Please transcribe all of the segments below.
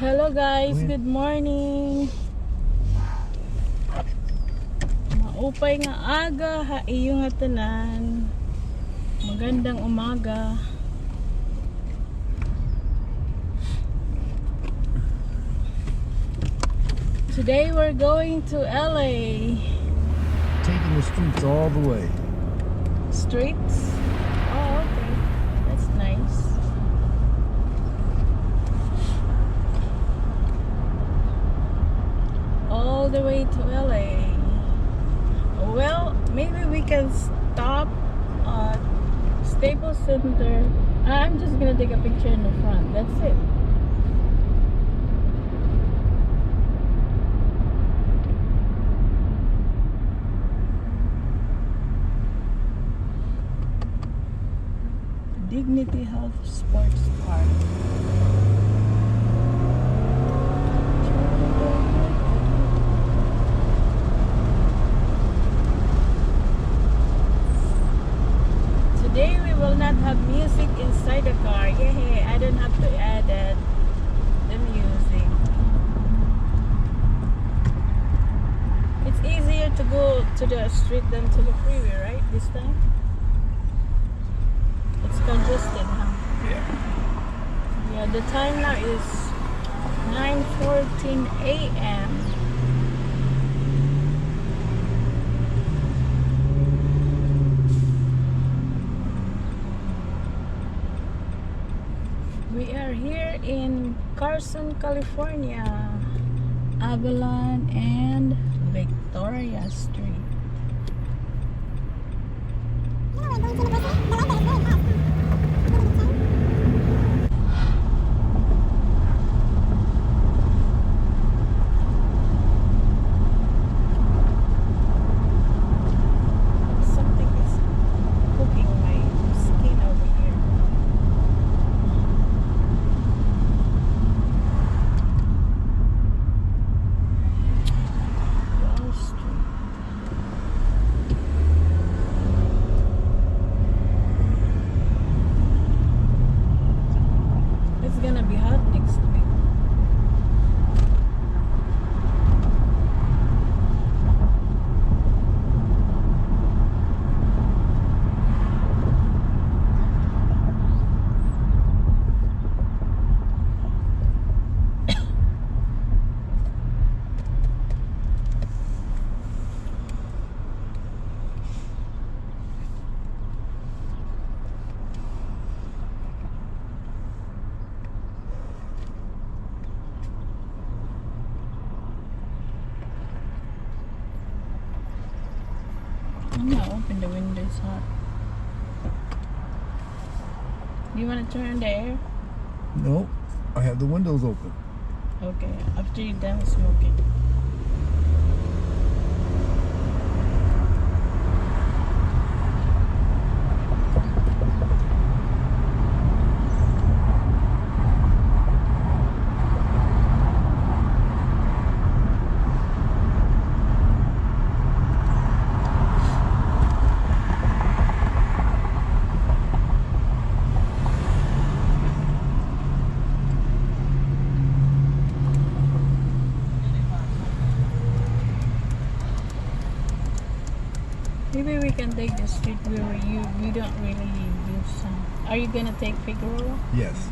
Hello guys, good morning. Maupay nga aga ha iyong tanan. Magandang umaga. Today we're going to LA. Taking the streets all the way. Streets? Oh, okay. That's nice. All the way to LA. Well, maybe we can stop at Staples Center. I'm just gonna take a picture in the front. That's it. Dignity Health Sports Park. Today we will not have music inside the car. Yay, I don't have to add the music. It's easier to go to the street than to the freeway, right? This time? It's congested, huh? Yeah. Yeah, the time now is 9:14 a.m. We are here in Carson, California, Avalon and Victoria Street. Something is cooking my skin over here. Wall Street. It's gonna be hot next week. I'm gonna open the window, it's hot. Do you want to turn the air? No, I have the windows open. Okay, after you're done smoking. Maybe we can take the street where you don't really use some. Are you gonna take Figueroa? Yes.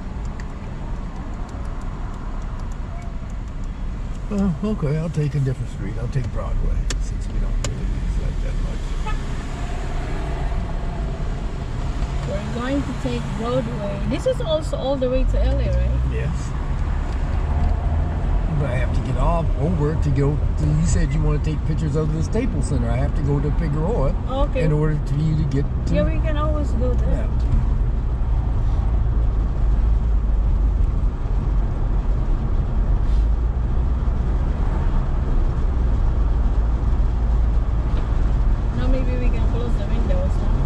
Okay, I'll take a different street. I'll take Broadway since we don't really use that much. We're going to take Broadway. This is also all the way to LA, right? Yes. But I have to get off over to go to, you said you want to take pictures of the Staples Center. I have to go to Figueroa Okay. in order for you to get to... Yeah, we can always go there. Yeah. Now maybe we can close the windows, huh?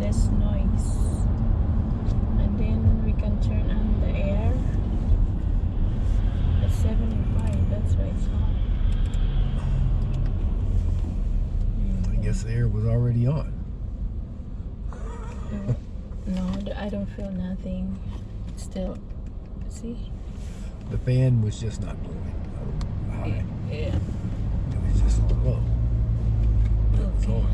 Less noise. And then we can turn on the air. guess the air was already on. No, I don't feel nothing. It's still, see? The fan was just not blowing high. Yeah. It was just on low. But it was on.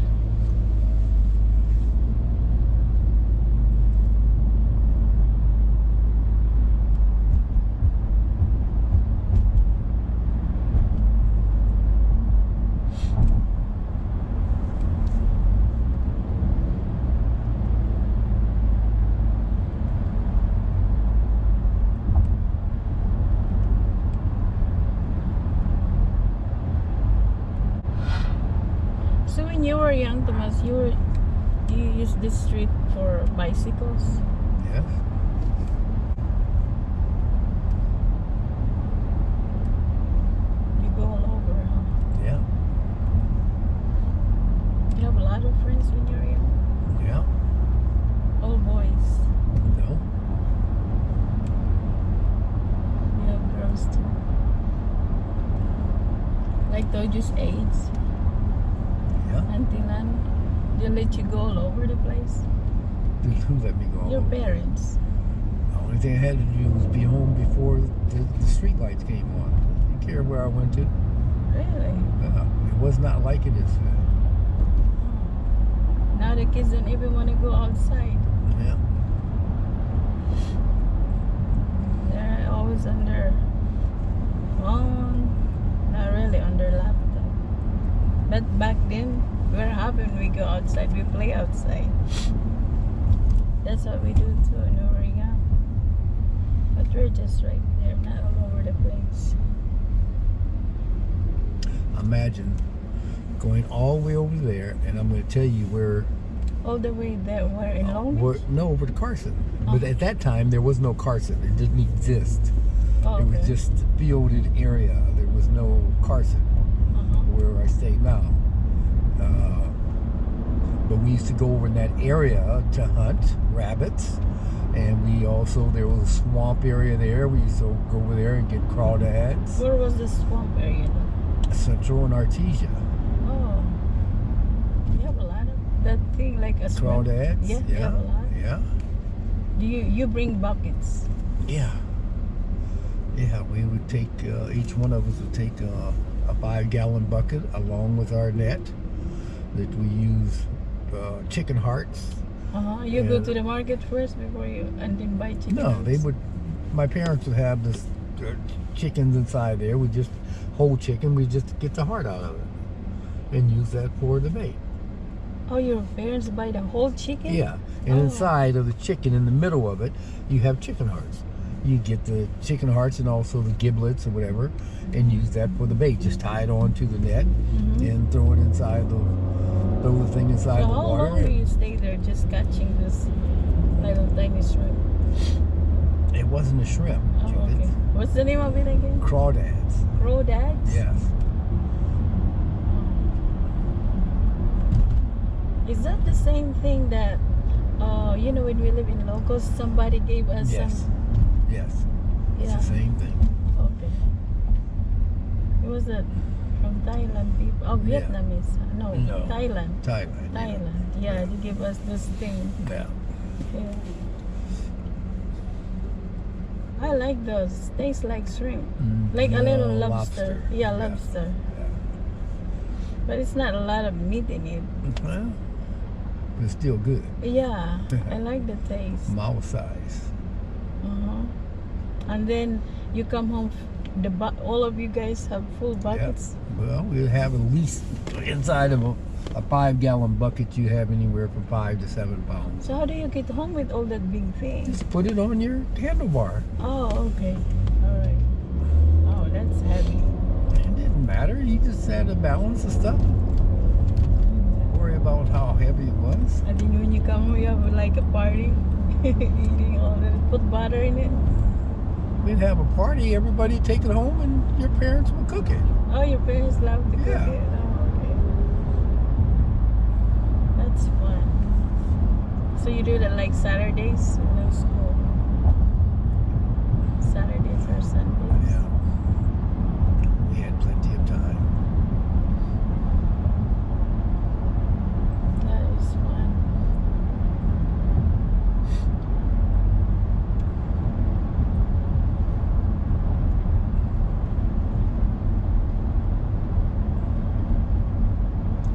So when you were young, Thomas, you used this street for bicycles? Yes. You go all over, huh? Yeah. You have a lot of friends when you're young? Yeah. All boys. No. You have girls too. Like Doju's age, Yeah. Auntie Nan, they let you go all over the place? Who let me go? Your parents. The only thing I had to do was be home before the street lights came on. Didn't care where I went to. Really? It was not like it is. Now the kids don't even want to go outside. Yeah. They're always on their phone, not really on their laptop. But back then, we're happy when we go outside, we play outside. That's what we do too when we were young. But we're just right there, not all over the place. Imagine going all the way over there, and I'm going to tell you where. All the way there, where in Long Beach? No, over to Carson. Oh. But at that time, there was no Carson. It didn't exist. Oh, It was okay. just a fielded area. There was no Carson where I stay now. But we used to go over in that area to hunt rabbits. And we also, there was a swamp area there. We used to go over there and get crawdads. Where was the swamp area then? Central and Artesia. Oh. You have a lot of that thing like a swamp? Crawdads. Yeah, you have a lot. Yeah. Do you bring buckets? Yeah. Yeah, we would take, each one of us would take a 5-gallon bucket along with our net that we use chicken hearts. You go Yeah. to the market first before you and then buy chicken? No, they hearts? would, my parents would have this chickens inside there. We just, whole chicken, we just get the heart out of it and use that for the bait. Oh, your parents buy the whole chicken? Yeah, and Oh. inside of the chicken, in the middle of it, you have chicken hearts. You get the chicken hearts and also the giblets or whatever, and use that for the bait. Just tie it onto the net and throw it inside throw the thing inside So the how water. long do you stay there just catching this little tiny shrimp? It wasn't a shrimp, Oh, Judith. okay. What's the name of it again? Crawdads. Crawdads? Yes. Is that the same thing that, you know, when we live in locals, somebody gave us Yes. some? Yes. It's Yeah. the same thing. Okay. It was from Thailand people. Oh, Yeah. Vietnamese. No, No. Thailand. Thailand. Thailand. Yeah, they give us this thing. Yeah. Yeah. I like those. Tastes like shrimp. Like a little No, lobster. Yeah, lobster. Yeah. But it's not a lot of meat in it. Well, it's still good. Yeah, I like the taste. Mouth size. And then you come home, all of you guys have full buckets. Yeah. Well, we have at least inside of a 5-gallon bucket. You have anywhere from 5 to 7 pounds. So how do you get home with all that big thing? Just put it on your handlebar. Oh, okay. All right. Oh, that's heavy. It didn't matter. You just had to balance the stuff. Worry about how heavy it was. I think when you come home, you have like a party, eating all that. Put butter in it. We'd have a party, everybody take it home, and your parents would cook it. Oh, your parents love to cook Yeah. it. Oh, okay. That's fun. So you do that like Saturdays? No school. Saturdays or Sundays? Yeah. We had plenty of time.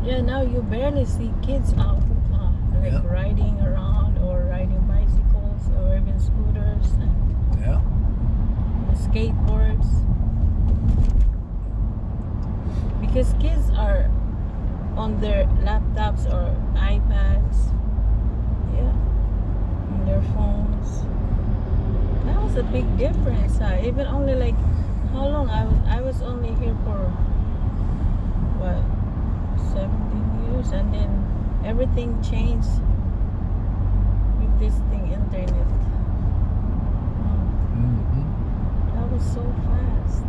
Yeah, now you barely see kids out, like Yeah. riding around or riding bicycles or even scooters and Yeah. skateboards. Because kids are on their laptops or iPads. Yeah, on their phones. That was a big difference. Even only like how long I was only here for what 17 years, and then everything changed with this thing, internet. Mm-hmm. That was so fast.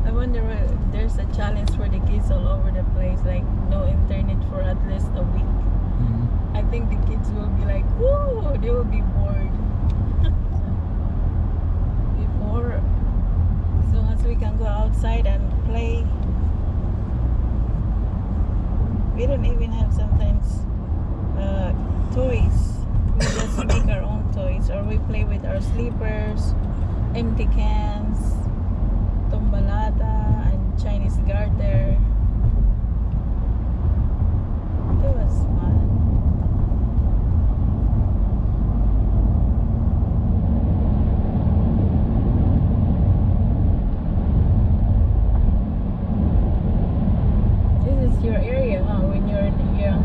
I wonder if there's a challenge for the kids all over the place, like no internet for at least a week. Mm-hmm. I think the kids will be like, whoa, they will be bored. Before, as long as we can go outside and play. We don't even have sometimes toys. We just make our own toys, or we play with our sleepers, empty cans, tombalata, and Chinese garter. It was fun. This is your area, huh? When you're young.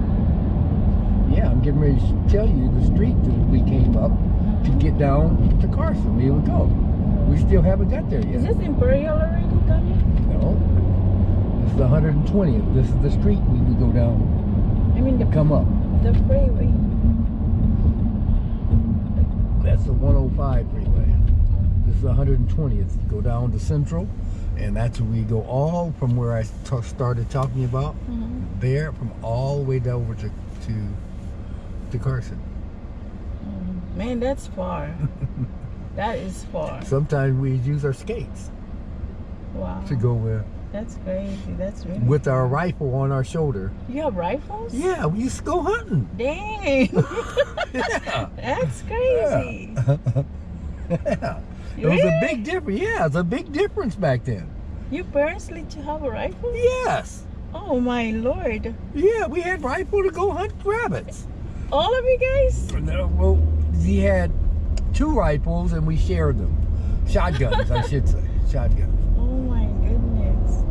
Yeah, I'm getting ready to tell you the street that we came up to get down to Carson. We would go. We still haven't got there yet. Is this Imperial already, Tony? No. This is the 120th. This is the street we would go down. I mean the Come up. the freeway. That's the 105 freeway. This is the 120th. Go down to Central, and that's where we go all from where I started talking about there, from all the way down over to Carson. Man, that's far. That is far. Sometimes we use our skates Wow. to go with. That's crazy. That's really With our far. rifle on our shoulder. You have rifles? Yeah, we used to go hunting. Dang. Yeah. That's crazy. Yeah. It was a big difference. Yeah, it was a big difference back then. Your parents let you have a rifle? Yes. Oh my lord. Yeah, we had rifle to go hunt rabbits. All of you guys? No, well, he had 2 rifles and we shared them. Shotguns, I should say. Shotguns. Oh my goodness.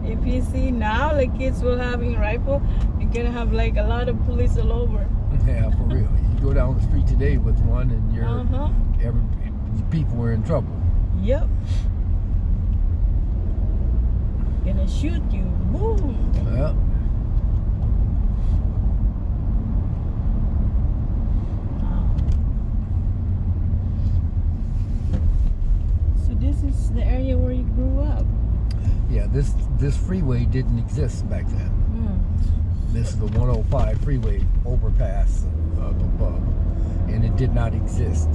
If you see now, like kids will having rifle, you're gonna have like a lot of police all over. Yeah, for real. You go down the street today with one and you're every people were in trouble. Yep. Gonna shoot you. Boom. Yeah. Wow. So this is the area where you grew up. Yeah, this freeway didn't exist back then. This is the 105 freeway overpass up above, and it did not exist.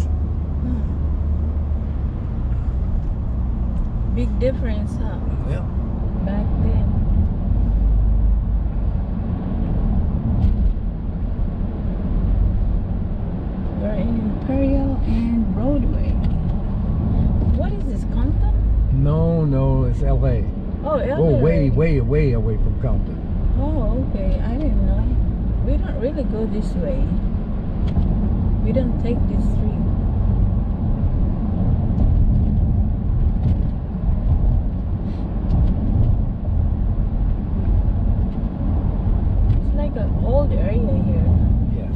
Big difference, huh? Yeah. Back then. We're in Imperial and Broadway. What is this, Compton? No, it's LA. Oh, LA. Oh, way away from Compton. Oh, okay. I didn't know. We don't really go this way. We don't take this street. It's like an old area here. Yes.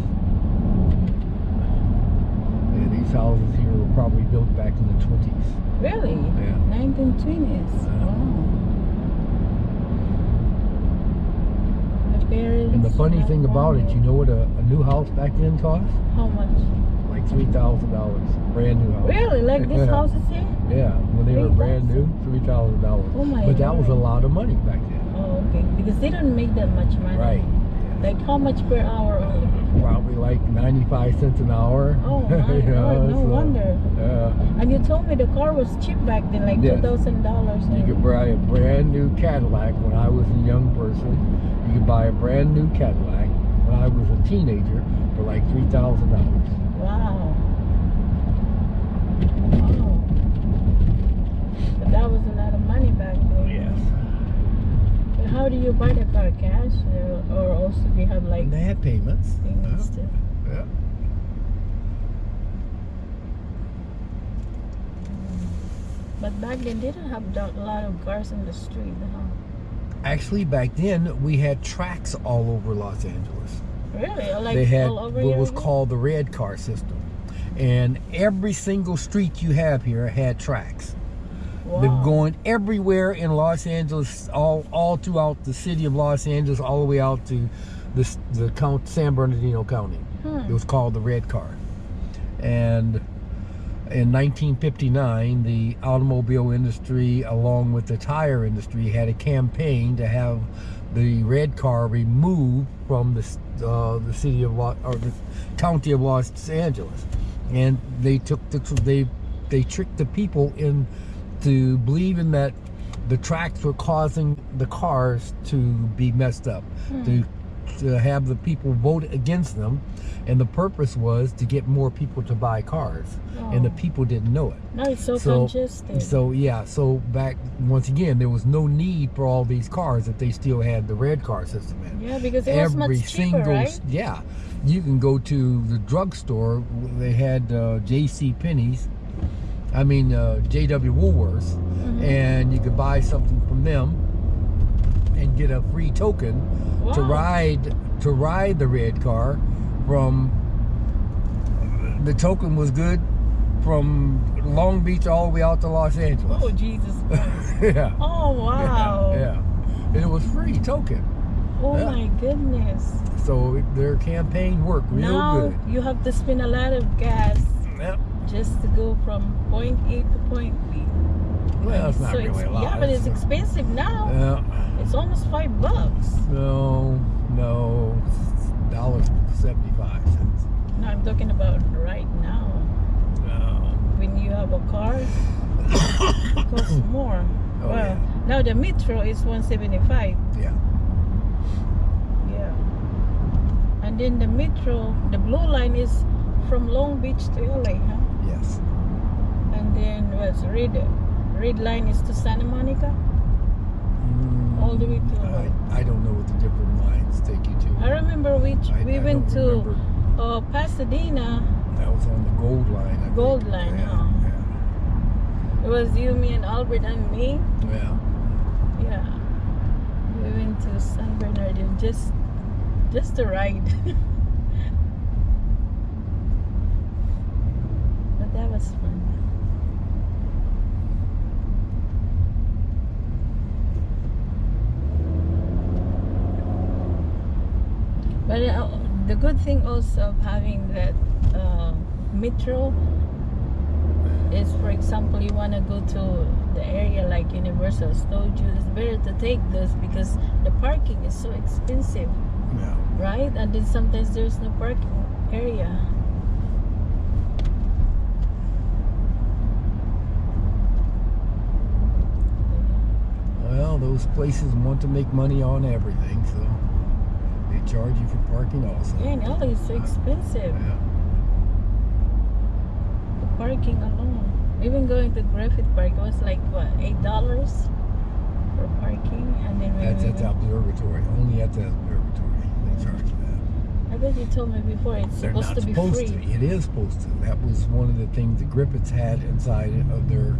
Yeah, these houses here were probably built back in the 20s. Really? Yeah. 1920s. Wow. And the funny thing about it, you know what a new house back then cost? How much? Like $3,000, brand new house. Really? Like this house is here? Yeah, when they were brand new, $3,000. Oh my But that was a God. lot of money back then. Oh, okay. Because they don't make that much money. Right. Like how much per hour only? Probably like 95 cents an hour. Oh my You know, Lord, no so, wonder. Yeah. And you told me the car was cheap back then, like Yes. $2,000. You could buy a brand new Cadillac when I was a young person. You could buy a brand new Cadillac when I was a teenager for like $3,000. Wow. Wow. But that was a lot of money back then. Yes. But how do you buy the car? Cash? Or also do you have like And they had payments. payments too? Yeah. But back then they didn't have a lot of cars in the street, huh? Actually, back then we had tracks all over Los Angeles. Really? Like They had all over what here was again? called the red car system, and every single street you have here had tracks. Wow. They're going everywhere in Los Angeles, all throughout the city of Los Angeles, all the way out to the San Bernardino County. It was called the red car. And in 1959, the automobile industry, along with the tire industry, had a campaign to have the red car removed from the city of the county of Los Angeles, and they tricked the people into believing that the tracks were causing the cars to be messed up, to have the people vote against them, and the purpose was to get more people to buy cars, and the people didn't know it. No, it's so congested. So back once again, there was no need for all these cars if they still had the red car system in. Yeah, because it was much cheaper, right? Yeah, you can go to the drugstore. They had J.C. Penney's. I mean J.W. Woolworths, and you could buy something from them and get a free token to ride the red car. From the token was good from Long Beach all the way out to Los Angeles. Oh, Jesus Christ. Yeah. Oh, wow. Yeah. And it was free token. Oh, Yeah. my goodness. So their campaign worked real Now good. you have to spend a lot of gas Yep. just to go from point A to point B. Well, it's not so really a lot. Yeah, but it's expensive now. Yeah. It's almost $5. No, $1.75. No, I'm talking about right now. No. When you have a car, it costs more. Oh, well, yeah. now the Metro is $1.75. Yeah. Yeah. And then the Metro, the blue line is from Long Beach to LA, huh? Yes. And then what's red line is to Santa Monica? All the way to I don't know what the different lines take you to. I remember we went don't to remember. Pasadena. That was on the Gold Line. I think. Gold Line, Yeah. huh? It was you, me, and Albert and me. Yeah. Yeah. We went to San Bernardino just to ride. But that was fun. But the good thing also of having that Metro is, for example, you want to go to the area like Universal Studios, it's better to take those because the parking is so expensive, Yeah. right? And then sometimes there's no parking area. Well, those places want to make money on everything, so they charge you for parking also. Yeah, in LA it's so expensive. Yeah. The parking alone. Even going to Griffith Park, it was like what, $8 for parking, and then That's at the observatory. Only at the observatory they charge you that. I bet you told me before it's They're supposed not to be supposed free. to. It is supposed to. That was one of the things the Griffiths had inside of their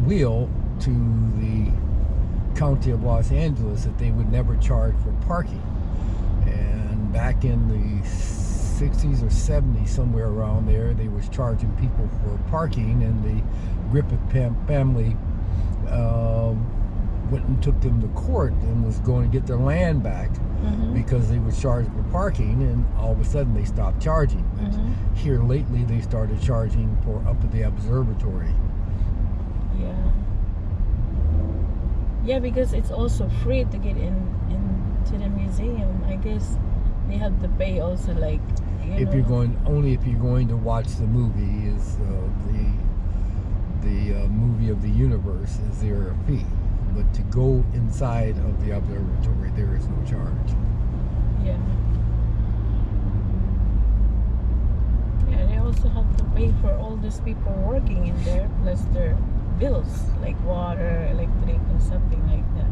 will to the county of Los Angeles, that they would never charge for parking. And back in the 60s or 70s, somewhere around there, they was charging people for parking, and the Griffith family went and took them to court and was going to get their land back because they were charged for parking, and all of a sudden they stopped charging. But here lately they started charging for up at the observatory. Yeah. Yeah, because it's also free to get into the museum. I guess they have to pay also, like, If you're going to watch the movie, is the movie of the universe, is there a fee? But to go inside of the observatory, there is no charge. Yeah. for all these people working in there, plus their bills like water, electric, and something like that.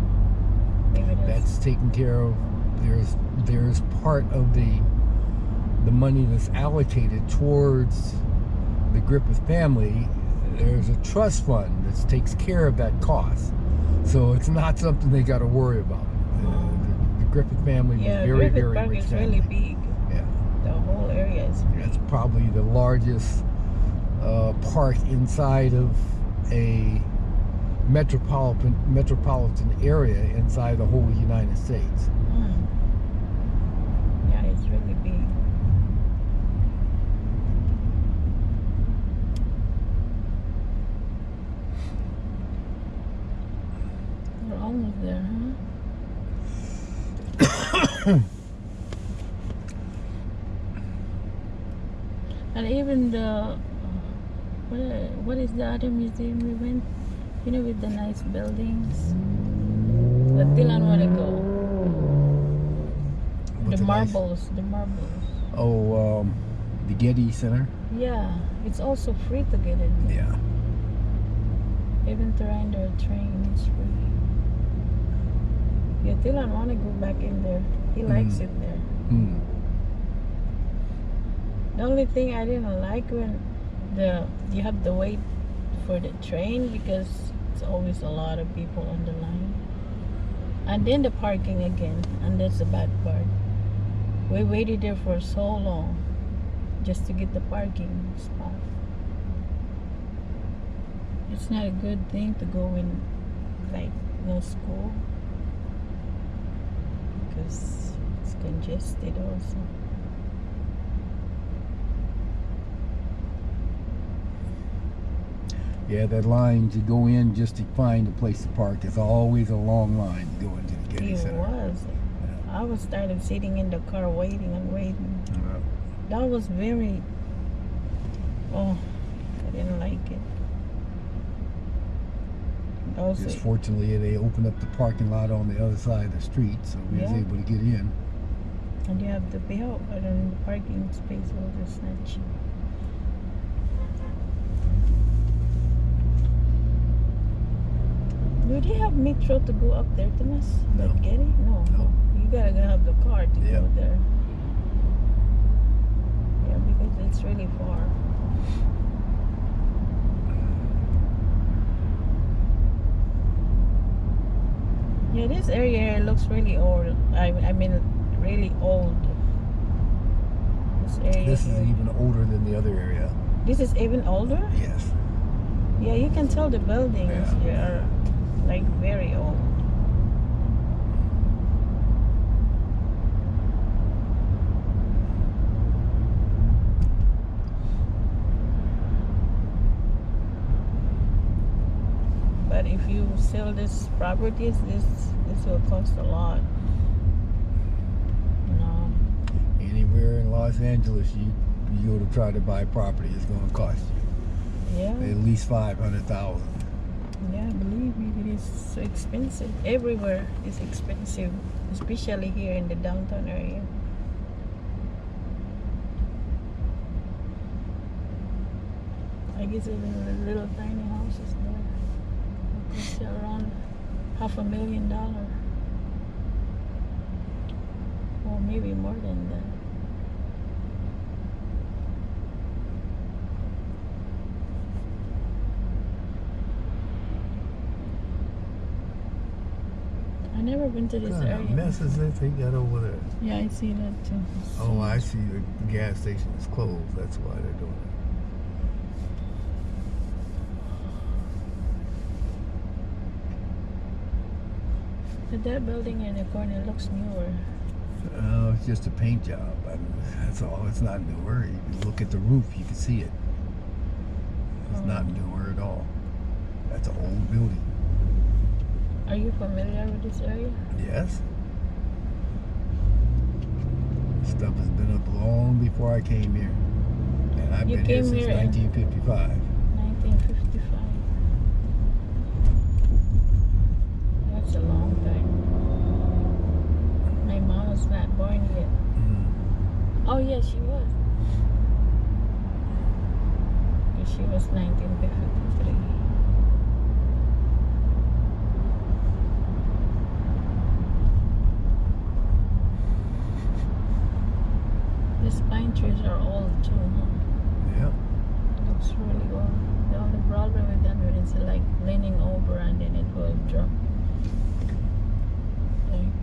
Maybe That's taken care of. There's part of the money that's allocated towards the Griffith family. There's a trust fund that takes care of that cost, so it's not something they got to worry about. The Griffith family was very, Griffith very Park rich is family. really big. Yeah, The whole area is big. that's probably the largest park inside of a metropolitan area inside the whole United States. Yeah, it's really big. We're almost there, huh? And even the what is the other museum we went? You know, with the nice buildings. But still I want to go. What's The it nice? marbles, the marbles. Oh, the Getty Center. Yeah, it's also free to get in there. Yeah. Even to ride the train is free. Yeah, Dylan want to go back in there. He likes it there. Mm. The only thing I didn't like when you have to wait for the train because it's always a lot of people on the line. And then the parking again, and that's the bad part. We waited there for so long just to get the parking spot. It's not a good thing to go in like no school because it's congested also. Yeah, that line to go in just to find a place to park is always a long line to go into the Getty It Center. was. I was tired of sitting in the car waiting and waiting. That was very. Oh, I didn't like it. Also, Just fortunately, they opened up the parking lot on the other side of the street, so we was Yeah. able to get in. and you have to pay out, and then the parking space was just not cheap. Do they have metro to go up there, Thomas? No. Like Getty? No. No. You gotta have the car to Yeah. go there. Yeah, because it's really far. Yeah, this area looks really old. I mean, really old. This area. This is here. even older than the other area. This is even older? Yes. Yeah, you can tell the buildings Yeah. here are like very old. But if you sell this properties, this will cost a lot. No. Anywhere in Los Angeles, you go to try to buy property, it's going to cost you Yeah. at least $500,000. Yeah, believe me, it is so expensive. Everywhere is expensive, especially here in the downtown area. I guess even the little tiny houses there cost around $500,000, or maybe more than that. I never been to this What kind area. of mess is that they got over there? Yeah, I see that too. Oh, I see the gas station is closed. That's why they're doing it. But that building in the corner looks newer. Oh, it's just a paint job. I mean, that's all. It's not newer. You can look at the roof, you can see it. It's not newer at all. That's an old building. Are you familiar with this area? Yes. Stuff has been up long before I came here. And I've You been here came since here in- 1955. 1955. That's a long time. My mom was not born yet. Mm. Oh yeah, she was. she was 1953. These pine trees are old too, huh? Yeah. Looks really old. The only problem with them is it's like leaning over and then it will drop. Like,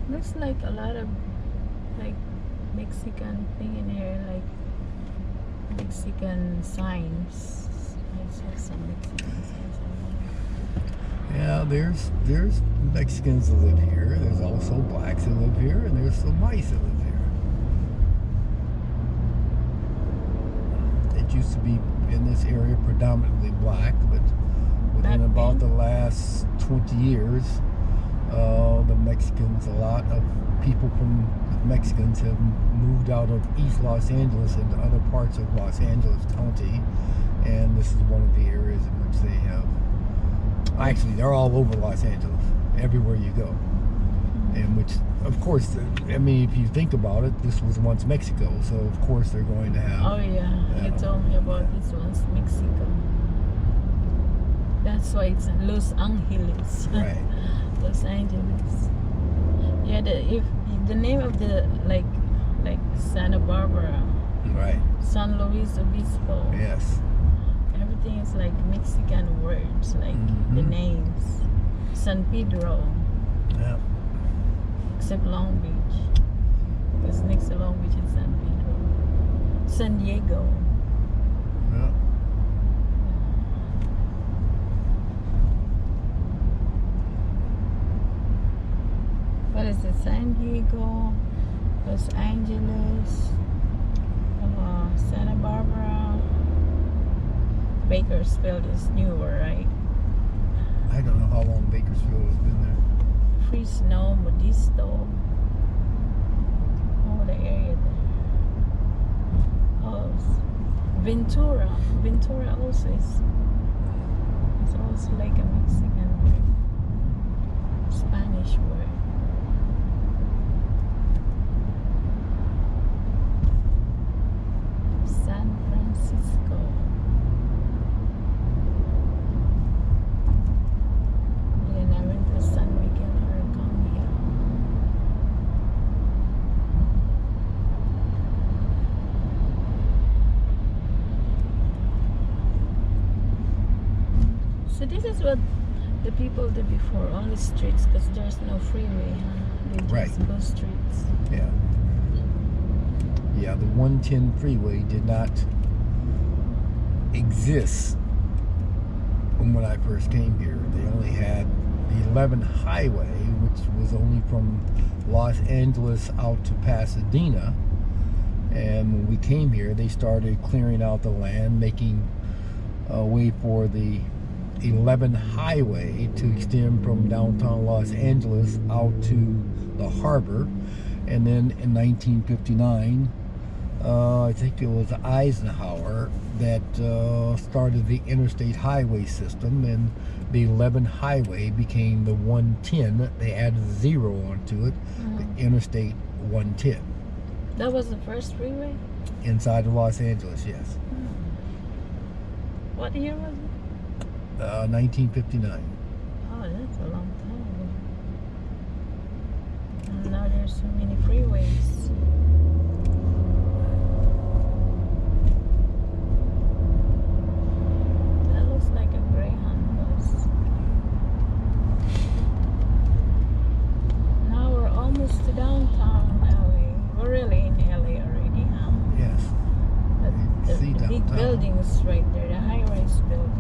looks like a lot of like Mexican thing in here, like Mexican signs. I saw some Mexican signs. Yeah, there's Mexicans that live here. There's also blacks that live here, and there's some whites that live here. It used to be in this area predominantly black, but within about the last 20 years, the Mexicans, a lot of people from Mexicans have moved out of East Los Angeles into other parts of Los Angeles County, and this is one of the areas in which they have. Actually, they're all over Los Angeles, everywhere you go. And which, of course, I mean, if you think about it, this was once Mexico, so of course they're going to have. Oh yeah, you told me about this one's Mexico. That's why it's Los Angeles. Right. Los Angeles. Yeah, the name of the like Santa Barbara, Right. San Luis Obispo. Yes. Everything is like Mexican words, like the names. San Pedro, Yeah. except Long Beach. Because next to Long Beach is San Pedro. San Diego. Yeah. What is it? San Diego, Los Angeles, Santa Barbara. Bakersfield is newer, right? I don't know how long Bakersfield has been there. Fresno, Modesto. Oh, the area there. Oh, Ventura. Ventura also is. It's also like a Mexican word. Spanish word. San Francisco. Then I went to San Miguel Arcangel. So this is what the people did before, only streets, because there's no freeway, huh? They just go streets. Yeah. Yeah, the 110 freeway did not exist when I first came here. They only had the 11 highway, which was only from Los Angeles out to Pasadena. And when we came here, they started clearing out the land, making a way for the 11 highway to extend from downtown Los Angeles out to the harbor. And then in 1959, I think it was Eisenhower that started the interstate highway system, and the 11 highway became the 110. They added a zero onto it, the Interstate 110. That was the first freeway? Inside of Los Angeles, yes. What year was it? 1959. Oh, that's a long time. And now there's so many freeways. That looks like a Greyhound bus. Now we're almost to downtown LA. We're really in LA already, huh? Yes. The See big downtown. buildings right there, the high-rise building.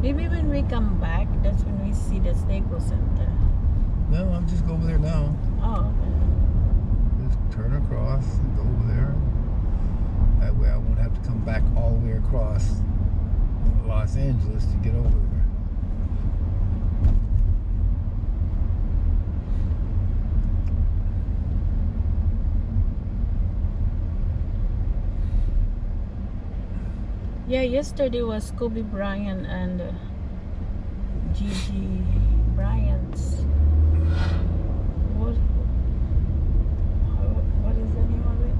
Maybe when we come back, that's when we see the Staples Center. No, I'll just go over there now. Oh, okay. Just turn across and go over there. That way I won't have to come back all the way across Los Angeles to get over there. Yeah, yesterday was Kobe Bryant and Gigi Bryant's. What is the name of it?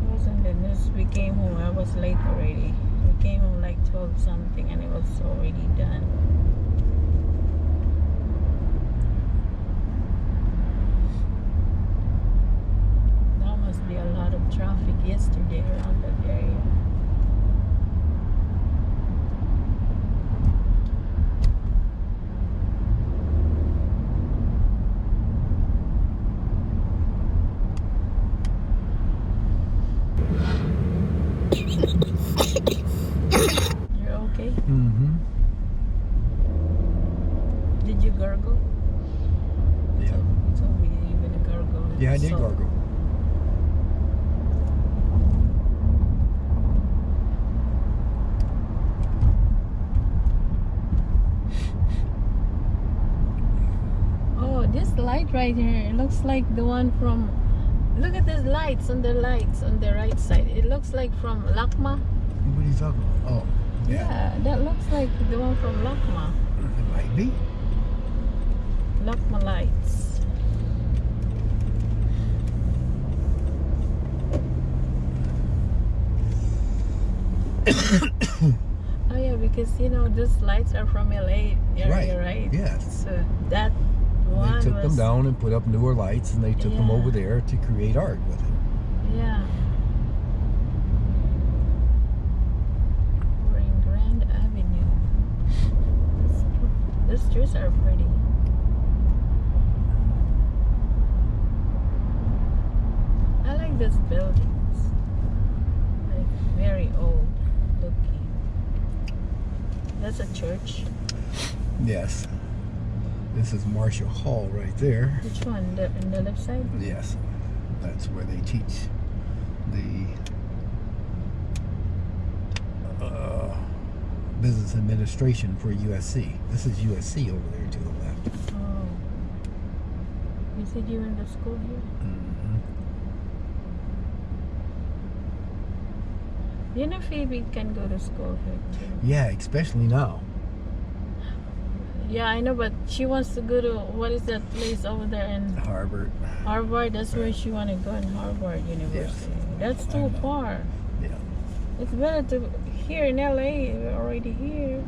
It was in the news. We came home. I was late already. We came home like 12 something, and it was already done. There must be a lot of traffic yesterday around that area. You're okay? Mm-hmm. Did you gargle? Yeah. You told me you're gonna gargle. with Yeah, I did salt. gargle. Oh, this light right here, it looks like the one from. Look at these lights on the right side. It looks like from Lakma. What are you talking about? Oh, Yeah, that looks like the one from Lakma. it might be. Lakma lights. Oh yeah, because those lights are from LA area, right? Yes. So that one They took was, them down and put up newer lights, and they took them Yeah. over there to create art with it. Yeah. We're in Grand Avenue. The streets are pretty. I like these buildings. Like very old looking. That's a church. Yes. This is Marshall Hall right there. Which one? In the left side? Yes. That's where they teach the business administration for USC. This is USC over there to the left. Oh. You said you went to school here? Mm-hmm. Phoebe can go to school here too. Yeah, especially now. Yeah, I know, but she wants to go to, what is that place over there in Harvard. Harvard? That's where she want to go, in Harvard University. That's I too know. far. Yeah. It's better to, here in LA, we're already here.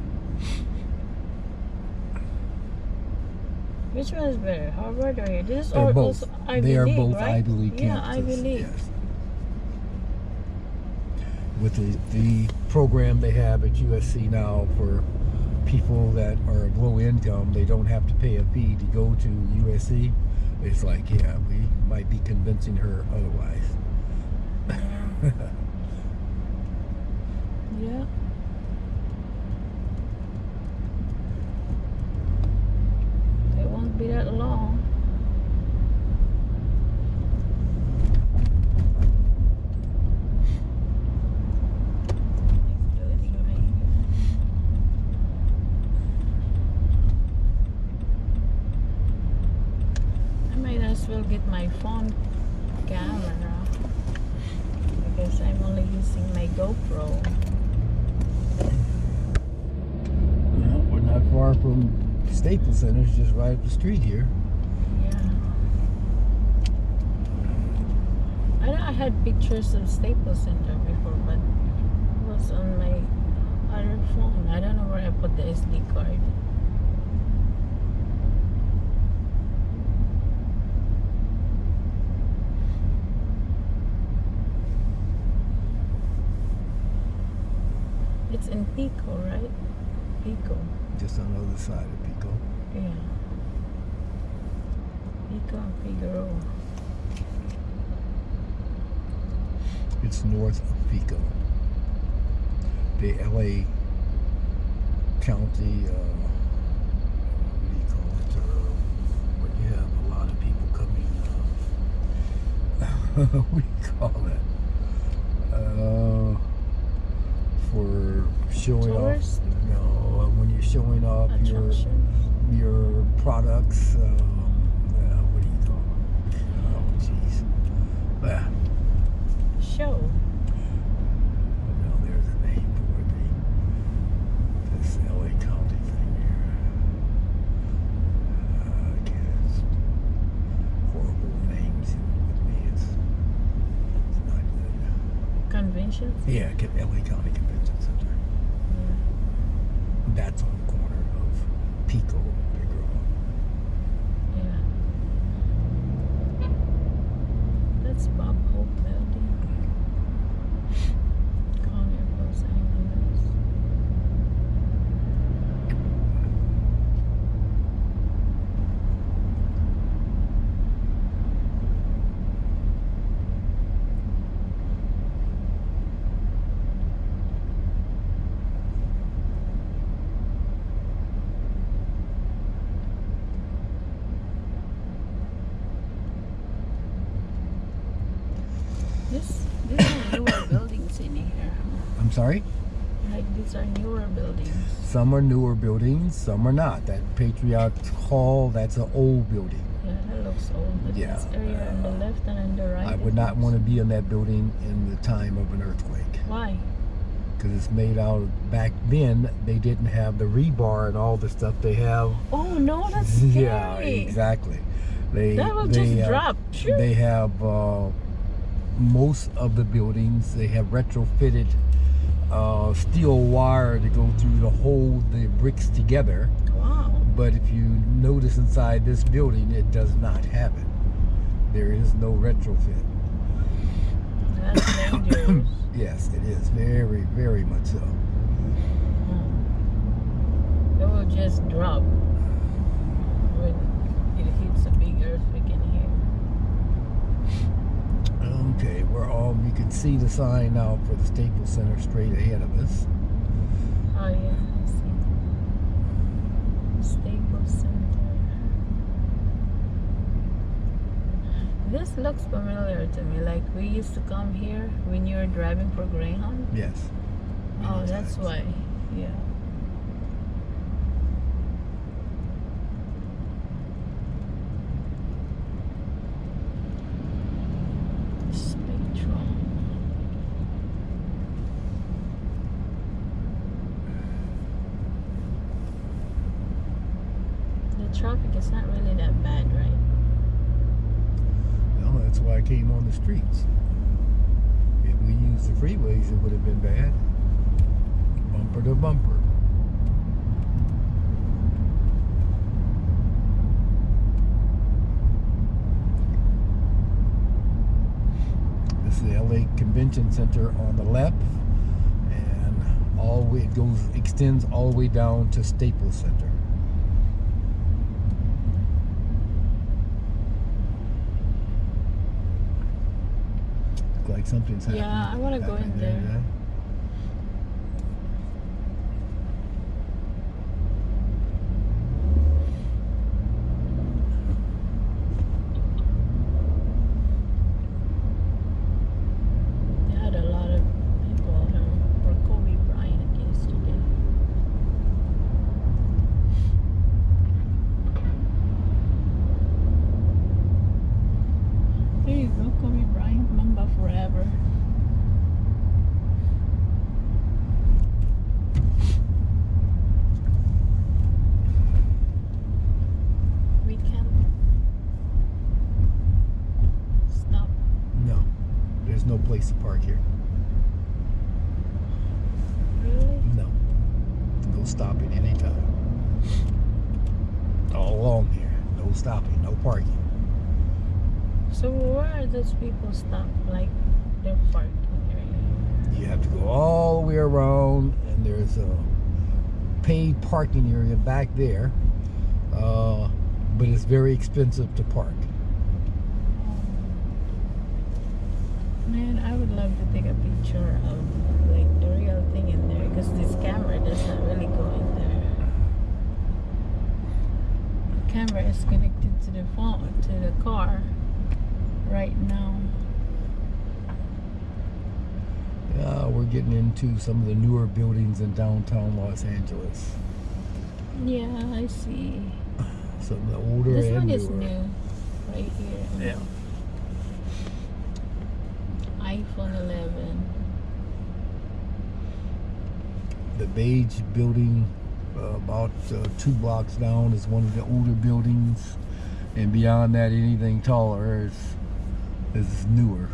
Which one is better, Harvard or here? This They're are both. also Ivy They are League, both right? Ivy League Yeah, campuses. Ivy League. Yes. With the program they have at USC now for people that are of low income, they don't have to pay a fee to go to USC. It's like, yeah, we might be convincing her otherwise. Yeah. It won't be that long. Next building right here. I might as well get my phone camera because I'm only using my GoPro. Well, we're not far from Staples Center, it's just right up the street here. Yeah. I know I had pictures of Staples Center before, but it was on my other phone. I don't know where I put the SD card. It's in Pico, right? Pico. Just on the other side of Pico. Yeah. Pico and Figueroa. It's north of Pico. The LA County, what do you call it? Where you have a lot of people coming, what do you call it? for showing Tourist? off. No, when you're showing off Attraction? your products. What do you call them? Oh, jeez. Show. No, there's a name for this LA County thing here. It's horrible names with me. It's not good. Conventions? Yeah, LA County Convention Center. Yeah. That's on the corner of Pico and Figueroa. Yeah. That's Bob Hope Building. County of Los Angeles. These are newer buildings in here. I'm sorry? Like these are newer buildings. Some are newer buildings, some are not. That Patriot Hall, that's an old building. Yeah, that looks old. But Yeah, this area on the left and on the right. I would not want to be in that building in the time of an earthquake. Why? Because it's made out of, back then, they didn't have the rebar and all the stuff they have. Oh no, that's scary. Yeah, exactly. That will just drop. Sure. They have most of the buildings, they have retrofitted steel wire to go through to hold the bricks together. Wow. But if you notice inside this building, it does not have it. There is no retrofit. That's dangerous. Yes, it is. Very, very much so. It will just drop when it hits a big earthquake in here. Okay, you can see the sign now for the Staples Center straight ahead of us. Oh yeah, I see. Staples Center. This looks familiar to me. Like we used to come here when you were driving for Greyhound. Yes. Oh, Many that's times. why. Yeah. Spectrum. The traffic is not really that bad, right? Well, that's why I came on the streets. If we used the freeways, it would have been bad. Bumper to bumper. This is the LA Convention Center on the left, and it extends all the way down to Staples Center. Look like something's happening. Yeah, I want to go in there. Yeah. They had a lot of people here for Kobe Bryant yesterday. There you go, Kobe Bryant, Mamba forever. We can't stop. No, there's no place to park here. Really? No. No stopping anytime. All along here. No stopping, no parking. So where are those people stop? Like they're parked area? You have to go all the way around, and there's a paid parking area back there. But it's very expensive to park. Man, I would love to take a picture of like the real thing in there because this camera does not really go in there. Camera is connected to the phone, to the car right now. we're getting into some of the newer buildings in downtown Los Angeles. Yeah, I see. Some of the older This and one newer. is new, right here. Yeah. iPhone 11. The beige building about 2 blocks down is one of the older buildings, and beyond that, anything taller is newer.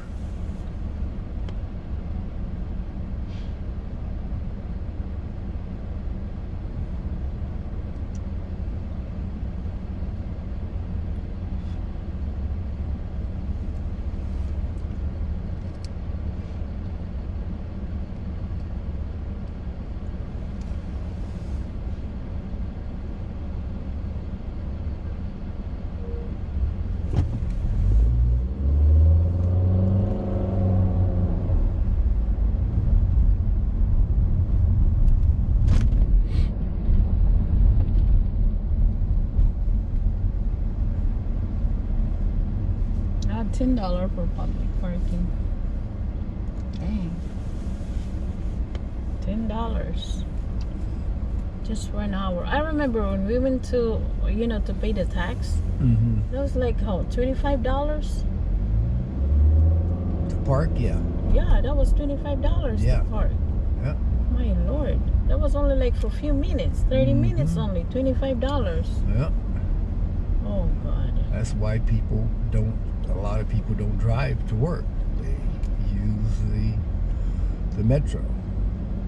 $10 for public parking. Dang. $10 just for an hour. I remember when we went to, to pay the tax. Mm-hmm. That was like how, $25? To park, yeah. Yeah, that was $25 Yeah. to park. Yeah. My lord, that was only like for a few minutes, 30 Mhm. minutes only, $25. Yeah. Oh God. That's why a lot of people don't drive to work. They use the metro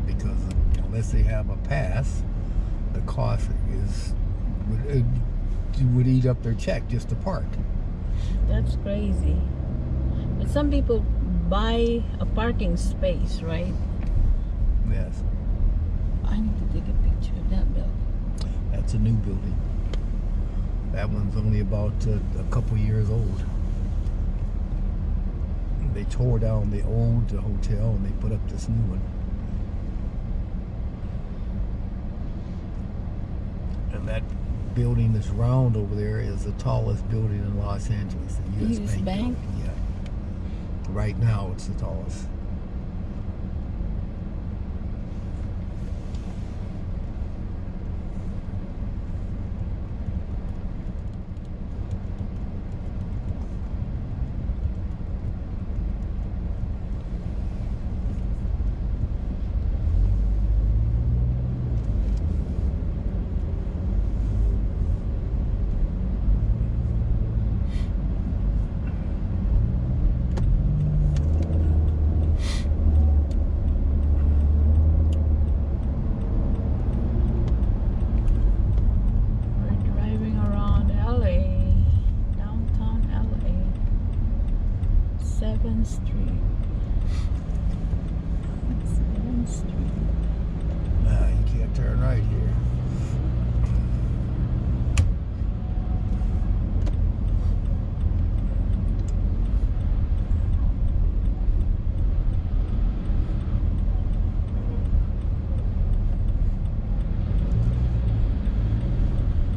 because unless they have a pass, the cost would eat up their check just to park. That's crazy. But some people buy a parking space, right? Yes. I need to take a picture of that building. That's a new building. That one's only about a couple years old. They tore down the old hotel and they put up this new one. And that building that's round over there is the tallest building in Los Angeles, the U.S. US Bank. Bank? Building, yeah. Right now, it's the tallest. We're driving around LA, downtown LA, 7th Street. 7th Street. Nah, you can't turn right here.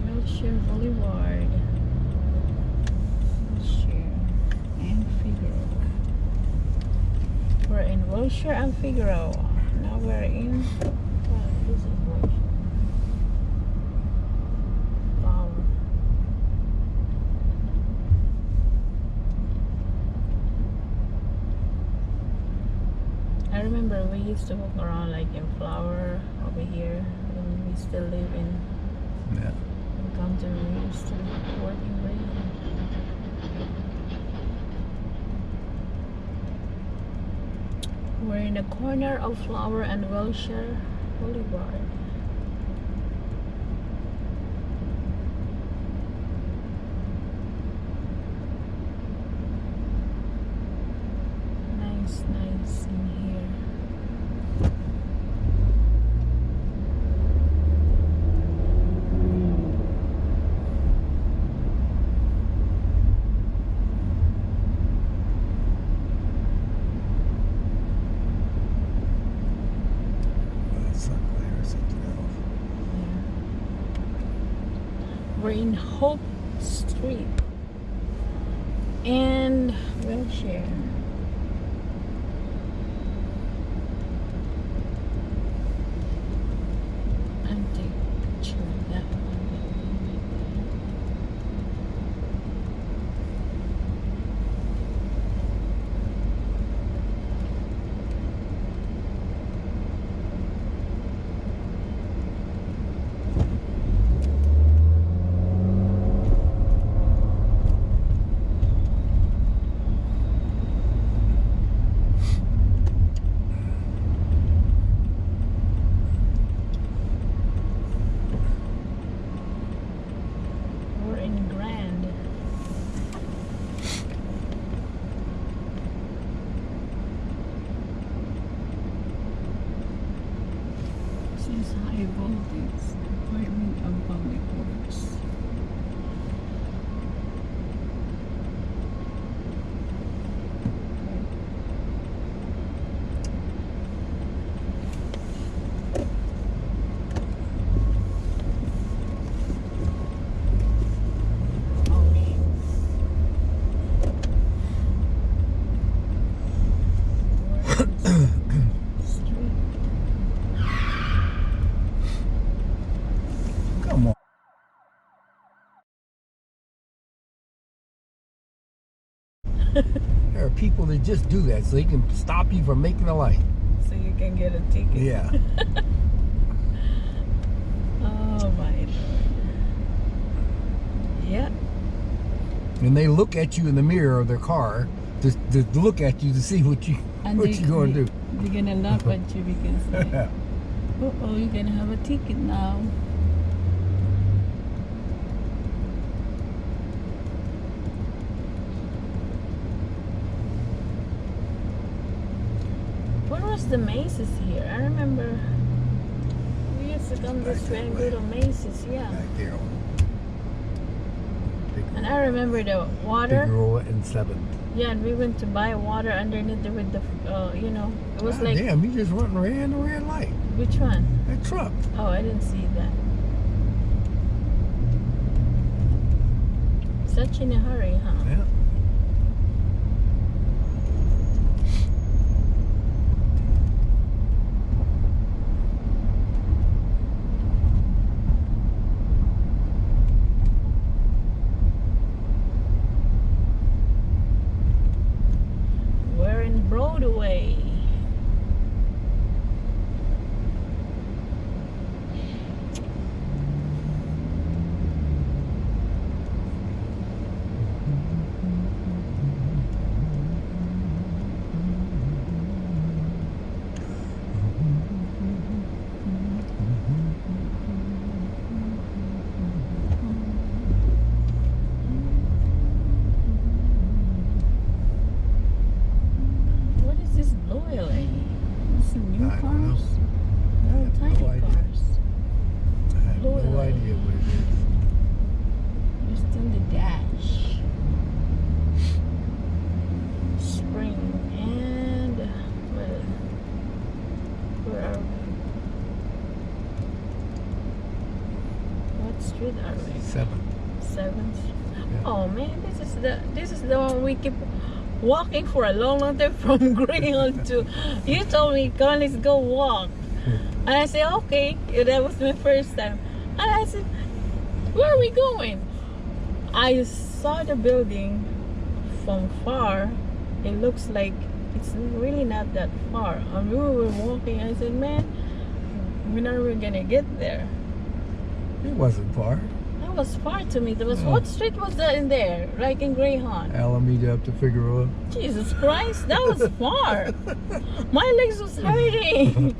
Wilshire Boulevard. Wilshire and Figueroa. We're in Wilshire and Figueroa. Now we're in. This is Wilshire. Wow. I remember we used to walk around like in Flower over here when we still live in Yeah. Compton. We used to work in Ray. We're in the corner of Flower and Wilshire Boulevard. Nice in here. Sunlight or something else. We're in Hope Street and Wilshire. call this? Department of Public Works. Come on. There are people that just do that so they can stop you from making a light. So you can get a ticket. Yeah. Oh my lord. Yeah. And they look at you in the mirror of their car to look at you to see what you're going to do. They're gonna laugh at you because like, oh, you're gonna have a ticket now. Where was the Macy's here? I remember we used to come this way and go to Macy's, yeah. Back there. And I remember the water. Figueroa and 7th. Yeah, and we went to buy water underneath there with the, you know, it was like. Damn, you just ran the red light. Which one? That truck. Oh, I didn't see that. Such in a hurry, huh? Yeah. We're in Broadway. What is this blue LA? Is it new I don't know. cars? No, have tiny no idea. cars. I have Blue no LA. idea what it is. Just in the dash. Spring and where are we? What street are we? 7th. 7th. Oh man, this is the one we keep walking for a long time from Greyhound to. You told me, "Come on, let's go walk," and I said, "Okay." That was my first time, and I said, "Where are we going?" I saw the building from far. It looks like it's really not that far. And we were walking. I said, "Man, we're never gonna get there." It wasn't far. That was far to me. There was Oh. what street was that in there? Like in Greyhound. Alameda up to Figueroa. Jesus Christ, that was far. My legs was hurting.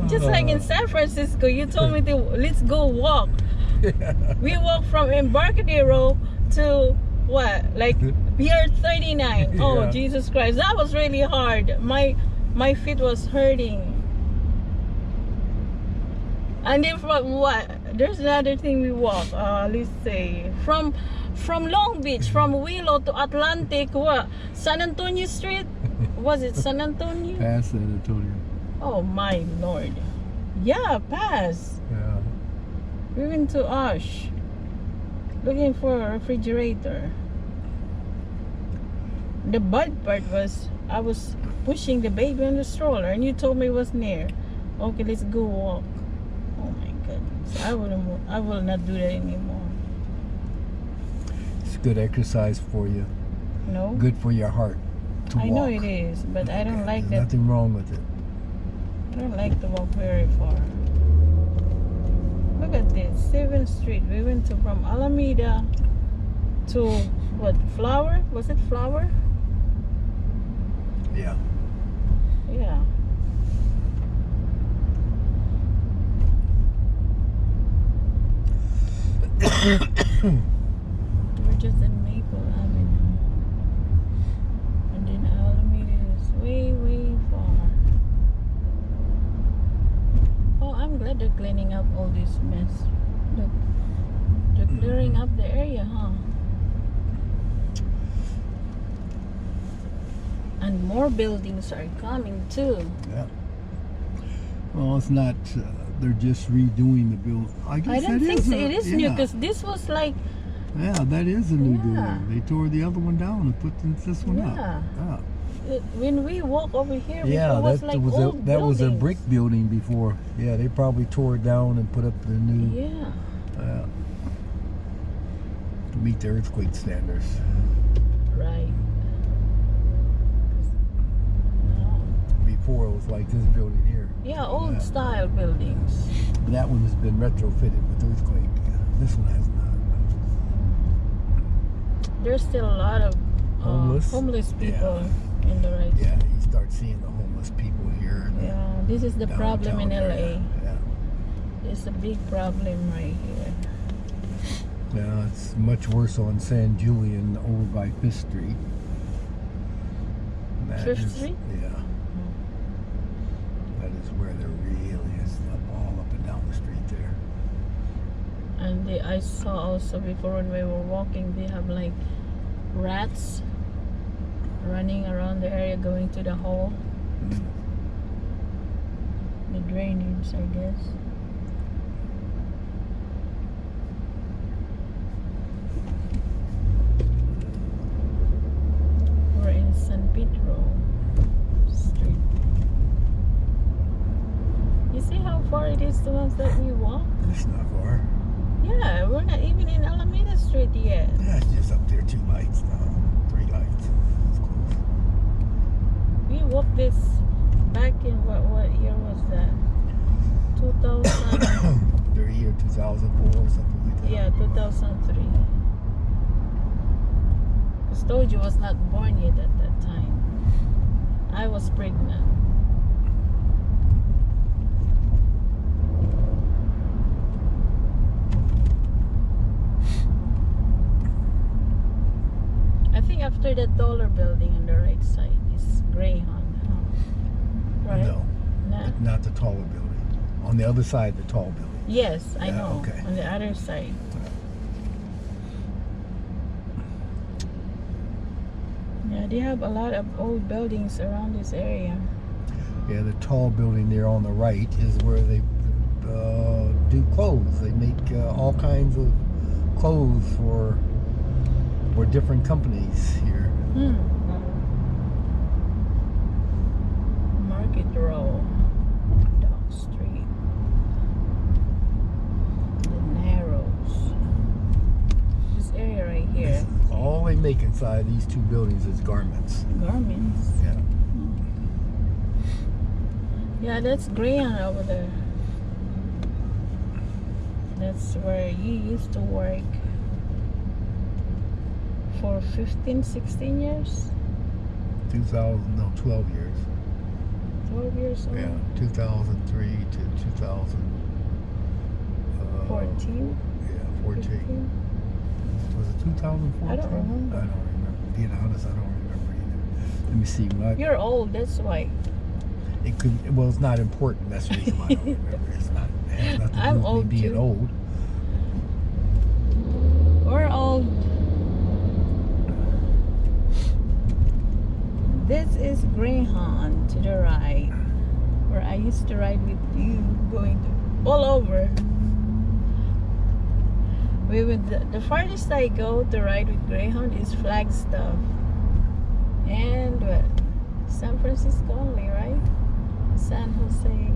Just like in San Francisco, you told me to let's go walk. We walked from Embarcadero to what? Like Pier 39. Oh Yeah. Jesus Christ, that was really hard. My feet was hurting. And then from what? There's another thing we walk. Let's say from Long Beach, from Willow to Atlantic. What? San Antonio Street? Was it San Antonio? Past San Antonio. Oh my Lord. Yeah, pass. Yeah. We went to Osh, looking for a refrigerator. The bad part was I was pushing the baby in the stroller, and you told me it was near. Okay, let's go walk. Oh my goodness, I will not do that anymore. It's good exercise for you. No, Good for your heart to I walk. know it is, but I don't like There's that. nothing wrong with it. I don't like to walk very far. Look at this, 7th Street. We went from Alameda to what? Flower? Was it Flower? Yeah. Yeah. We're just in Maple Avenue. And then Alameda is way, way far. Oh, they're cleaning up all this mess. Look, they're clearing up the area, huh? And more buildings are coming too. Yeah. Well, it's not. They're just redoing the build. I guess I don't that think is so. a- It is new because this was like, Yeah, that is a new Yeah. building. They tore the other one down and put this one up. Yeah. Yeah. When we walk over here, Yeah, it was that like was old that was a buildings. brick building before. Yeah, they probably tore it down and put up the new. Yeah. To meet the earthquake standards. Right. Before it was like this building here. Yeah, old style buildings. And that one has been retrofitted with earthquake. This one has not. There's still a lot of Homeless? people in the right. Yeah, you start seeing the homeless people here. Yeah, this is the problem in downtown LA. area. Yeah. It's a big problem right here. Yeah, it's much worse on San Julian over by Fifth Street. That Fifth is- Street? Yeah. That is where there really is all up and down the street there. And I saw also before when we were walking, they have like rats running around the area going to the hole. The drainage, I guess. We're in San Pedro Street. You see how far it is to us that we walk? It's not far. Yeah, we're not even in Alameda Street yet. Yeah, it's just up there 2 lights now. 3 lights. It's close. We walked this back in what year was that? 2000. They're here 2004 or something like that. Yeah, 2003. Because Toji was not born yet at that time. I was pregnant. I think after the taller building on the right side is Greyhound, huh? Right? No, Nah? not the taller building. On the other side, the tall building. Yes, I Yeah, know. okay. On the other side. Yeah, they have a lot of old buildings around this area. Yeah, the tall building there on the right is where they do clothes. They make all kinds of clothes for different companies here. Market Row, Dock Street, the Narrows. This area right here. All they make inside these 2 buildings is garments. Garments. Yeah. Yeah, that's Greyhound over there. That's where you used to work for 15, 16 years? 12 years. 12 years old? Yeah, 2003 to 14? Yeah, 14. 15? Was it 2014? I don't remember. I don't remember. Being honest, I don't remember either. Let me see. You're old, that's why. It could. Well, it's not important. That's the reason why I don't remember. It's not. It has nothing to I'm do with old me being too. old. We're old. This is Greyhound to the right, where I used to ride with you, going to all over. We would, the farthest I go to ride with Greyhound is Flagstaff and what? San Francisco only, right? San Jose,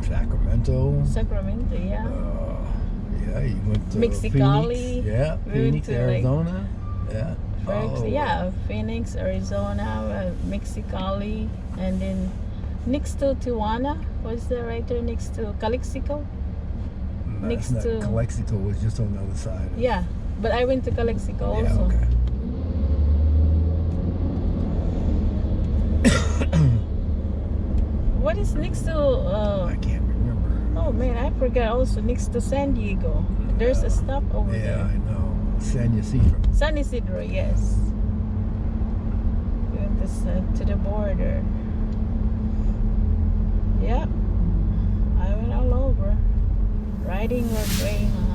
Sacramento. yeah. Yeah, you went to Mexicali. Phoenix. Yeah, We went Phoenix, to, like, Arizona. Yeah. Yeah, Phoenix, Arizona, Mexicali, and then next to Tijuana. What's the right there next to Calexico? No, next it's not. to- Calexico was just on the other side. Yeah, but I went to Calexico Yeah, also. okay. What is next to? I can't remember. Oh man, I forgot. Also next to San Diego, there's a stop over Yeah, there. I know. San Ysidro. San Isidro, yes. We went to the border. Yep, I went all over. riding or Greyhound?